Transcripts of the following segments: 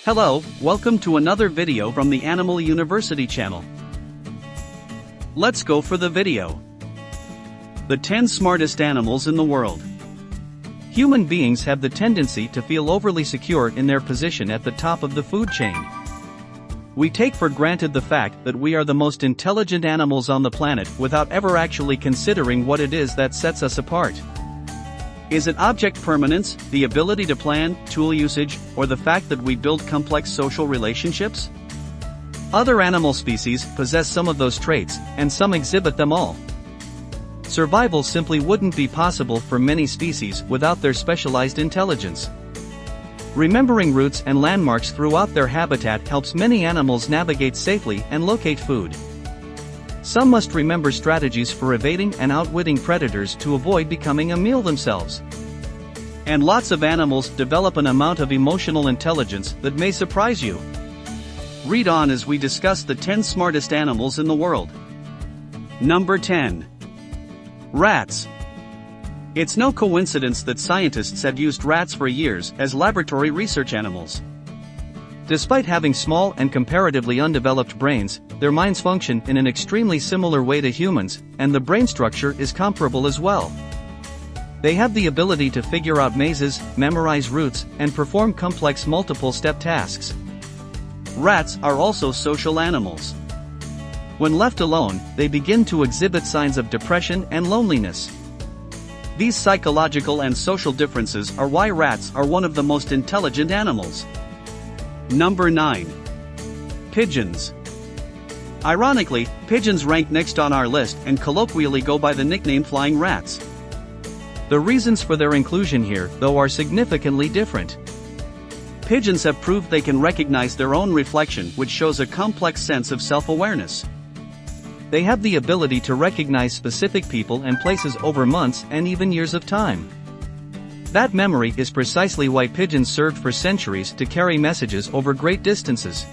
Hello, welcome to another video from the Animal University channel. Let's go for the video. The 10 smartest animals in the world. Human beings have the tendency to feel overly secure in their position at the top of the food chain. We take for granted the fact that we are the most intelligent animals on the planet without ever actually considering what it is that sets us apart. Is it object permanence, the ability to plan, tool usage, or the fact that we build complex social relationships? Other animal species possess some of those traits, and some exhibit them all. Survival simply wouldn't be possible for many species without their specialized intelligence. Remembering routes and landmarks throughout their habitat helps many animals navigate safely and locate food. Some must remember strategies for evading and outwitting predators to avoid becoming a meal themselves. And lots of animals develop an amount of emotional intelligence that may surprise you. Read on as we discuss the 10 smartest animals in the world. Number 10. Rats. It's no coincidence that scientists have used rats for years as laboratory research animals. Despite having small and comparatively undeveloped brains, their minds function in an extremely similar way to humans, and the brain structure is comparable as well. They have the ability to figure out mazes, memorize routes, and perform complex multiple-step tasks. Rats are also social animals. When left alone, they begin to exhibit signs of depression and loneliness. These psychological and social differences are why rats are one of the most intelligent animals. Number 9. Pigeons. Ironically, pigeons rank next on our list and colloquially go by the nickname flying rats. The reasons for their inclusion here, though, are significantly different. Pigeons have proved they can recognize their own reflection, which shows a complex sense of self-awareness. They have the ability to recognize specific people and places over months and even years of time. That memory is precisely why pigeons served for centuries to carry messages over great distances.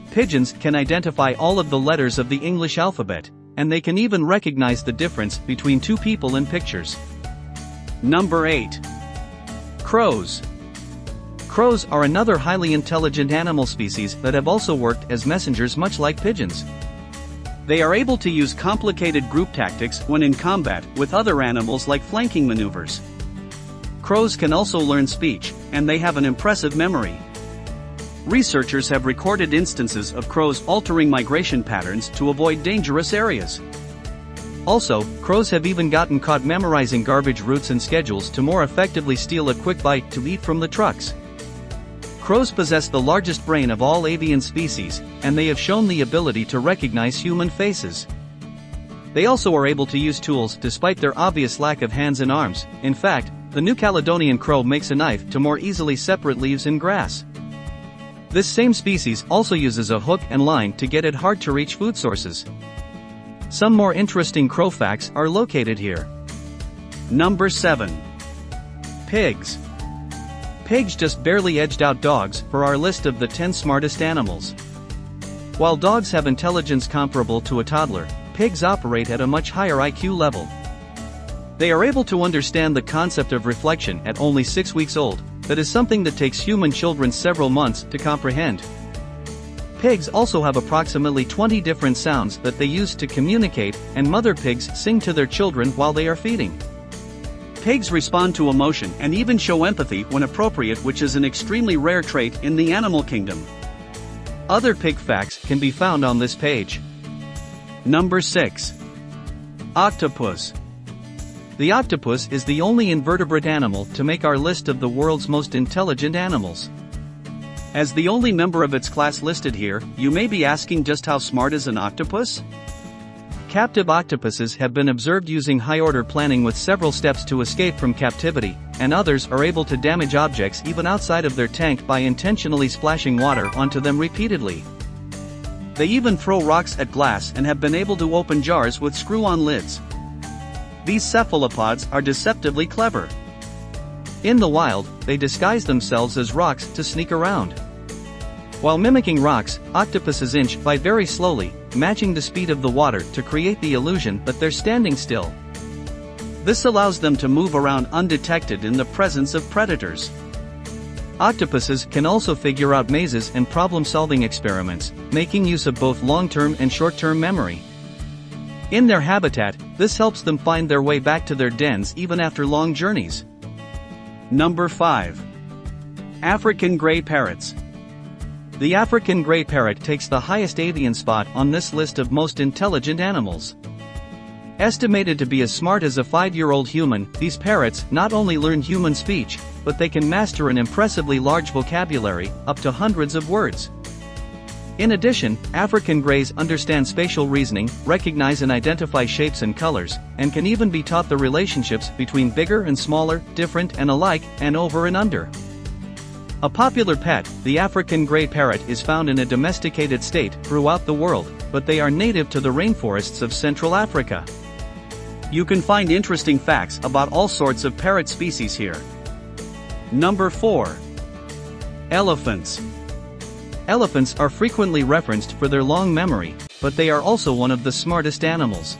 Pigeons can identify all of the letters of the English alphabet, and they can even recognize the difference between two people in pictures. Number 8. Crows. Crows are another highly intelligent animal species that have also worked as messengers much like pigeons. They are able to use complicated group tactics when in combat with other animals like flanking maneuvers. Crows can also learn speech, and they have an impressive memory. Researchers have recorded instances of crows altering migration patterns to avoid dangerous areas. Also, crows have even gotten caught memorizing garbage routes and schedules to more effectively steal a quick bite to eat from the trucks. Crows possess the largest brain of all avian species, and they have shown the ability to recognize human faces. They also are able to use tools despite their obvious lack of hands and arms. In fact, the New Caledonian crow makes a knife to more easily separate leaves and grass. This same species also uses a hook and line to get at hard-to-reach food sources. Some more interesting crow facts are located here. Number 7. Pigs. Pigs just barely edged out dogs for our list of the 10 smartest animals. While dogs have intelligence comparable to a toddler, pigs operate at a much higher IQ level. They are able to understand the concept of reflection at only 6 weeks old. That is something that takes human children several months to comprehend. Pigs also have approximately 20 different sounds that they use to communicate, and mother pigs sing to their children while they are feeding. Pigs respond to emotion and even show empathy when appropriate, which is an extremely rare trait in the animal kingdom. Other pig facts can be found on this page. Number 6. Octopus. The octopus is the only invertebrate animal to make our list of the world's most intelligent animals. As the only member of its class listed here, you may be asking, just how smart is an octopus? Captive octopuses have been observed using high-order planning with several steps to escape from captivity, and others are able to damage objects even outside of their tank by intentionally splashing water onto them repeatedly. They even throw rocks at glass and have been able to open jars with screw-on lids. These cephalopods are deceptively clever. In the wild, they disguise themselves as rocks to sneak around. While mimicking rocks, octopuses inch by very slowly, matching the speed of the water to create the illusion that they're standing still. This allows them to move around undetected in the presence of predators. Octopuses can also figure out mazes and problem-solving experiments, making use of both long-term and short-term memory. In their habitat, this helps them find their way back to their dens even after long journeys. Number 5. African Grey Parrots. The African grey parrot takes the highest avian spot on this list of most intelligent animals. Estimated to be as smart as a 5-year-old human, these parrots not only learn human speech, but they can master an impressively large vocabulary, up to hundreds of words. In addition, African greys understand spatial reasoning, recognize and identify shapes and colors, and can even be taught the relationships between bigger and smaller, different and alike, and over and under. A popular pet, the African grey parrot is found in a domesticated state throughout the world, but they are native to the rainforests of Central Africa. You can find interesting facts about all sorts of parrot species here. Number 4. Elephants. Elephants are frequently referenced for their long memory, but they are also one of the smartest animals.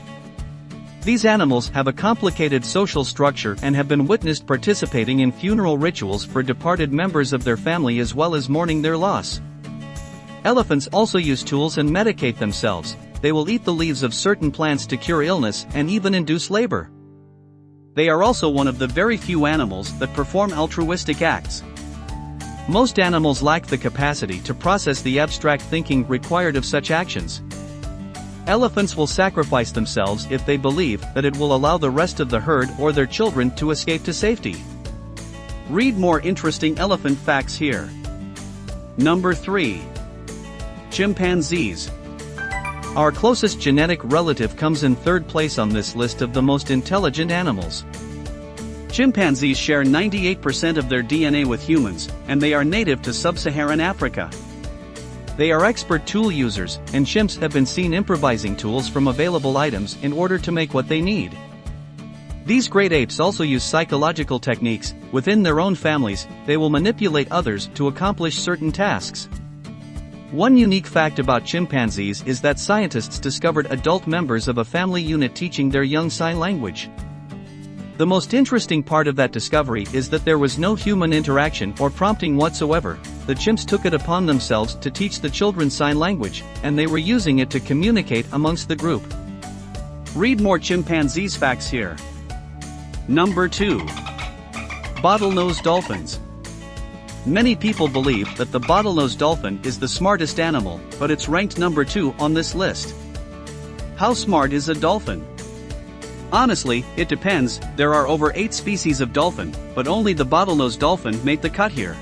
These animals have a complicated social structure and have been witnessed participating in funeral rituals for departed members of their family as well as mourning their loss. Elephants also use tools and medicate themselves. They will eat the leaves of certain plants to cure illness and even induce labor. They are also one of the very few animals that perform altruistic acts. Most animals lack the capacity to process the abstract thinking required of such actions. Elephants will sacrifice themselves if they believe that it will allow the rest of the herd or their children to escape to safety. Read more interesting elephant facts here. Number 3. Chimpanzees. Our closest genetic relative comes in third place on this list of the most intelligent animals. Chimpanzees share 98% of their DNA with humans, and they are native to sub-Saharan Africa. They are expert tool users, and chimps have been seen improvising tools from available items in order to make what they need. These great apes also use psychological techniques. Within their own families, they will manipulate others to accomplish certain tasks. One unique fact about chimpanzees is that scientists discovered adult members of a family unit teaching their young sign language. The most interesting part of that discovery is that there was no human interaction or prompting whatsoever. The chimps took it upon themselves to teach the children sign language, and they were using it to communicate amongst the group. Read more chimpanzees facts here. Number 2. Bottlenose dolphins. Many people believe that the bottlenose dolphin is the smartest animal, but it's ranked number 2 on this list. How smart is a dolphin? Honestly, it depends. There are over 8 species of dolphin, but only the bottlenose dolphin made the cut here.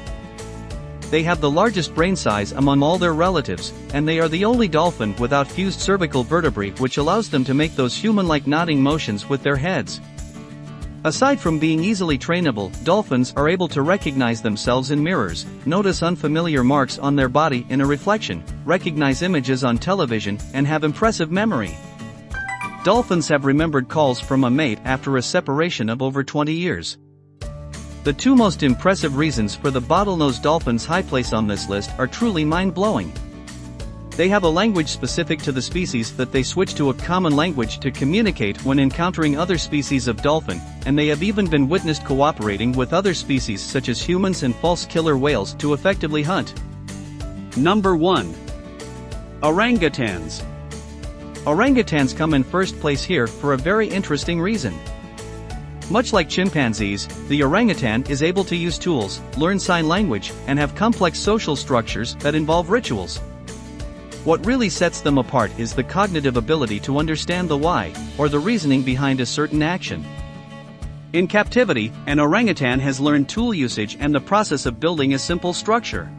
They have the largest brain size among all their relatives, and they are the only dolphin without fused cervical vertebrae, which allows them to make those human-like nodding motions with their heads. Aside from being easily trainable, dolphins are able to recognize themselves in mirrors, notice unfamiliar marks on their body in a reflection, recognize images on television, and have impressive memory. Dolphins have remembered calls from a mate after a separation of over 20 years. The 2 most impressive reasons for the bottlenose dolphin's high place on this list are truly mind-blowing. They have a language specific to the species that they switch to a common language to communicate when encountering other species of dolphin, and they have even been witnessed cooperating with other species such as humans and false killer whales to effectively hunt. Number 1. Orangutans. Orangutans come in first place here for a very interesting reason. Much like chimpanzees, the orangutan is able to use tools, learn sign language, and have complex social structures that involve rituals. What really sets them apart is the cognitive ability to understand the why, or the reasoning behind a certain action. In captivity, an orangutan has learned tool usage and the process of building a simple structure.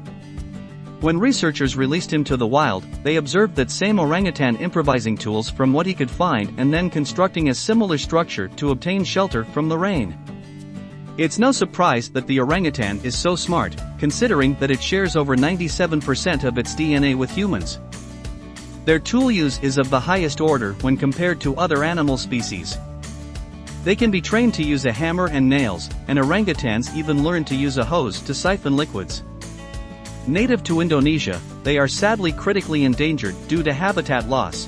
When researchers released him to the wild, they observed that same orangutan improvising tools from what he could find and then constructing a similar structure to obtain shelter from the rain. It's no surprise that the orangutan is so smart, considering that it shares over 97% of its DNA with humans. Their tool use is of the highest order when compared to other animal species. They can be trained to use a hammer and nails, and orangutans even learn to use a hose to siphon liquids. Native to Indonesia, they are sadly critically endangered due to habitat loss.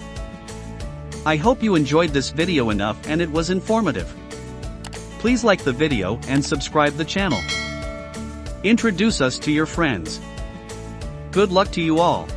I hope you enjoyed this video enough and it was informative. Please like the video and subscribe the channel. Introduce us to your friends. Good luck to you all.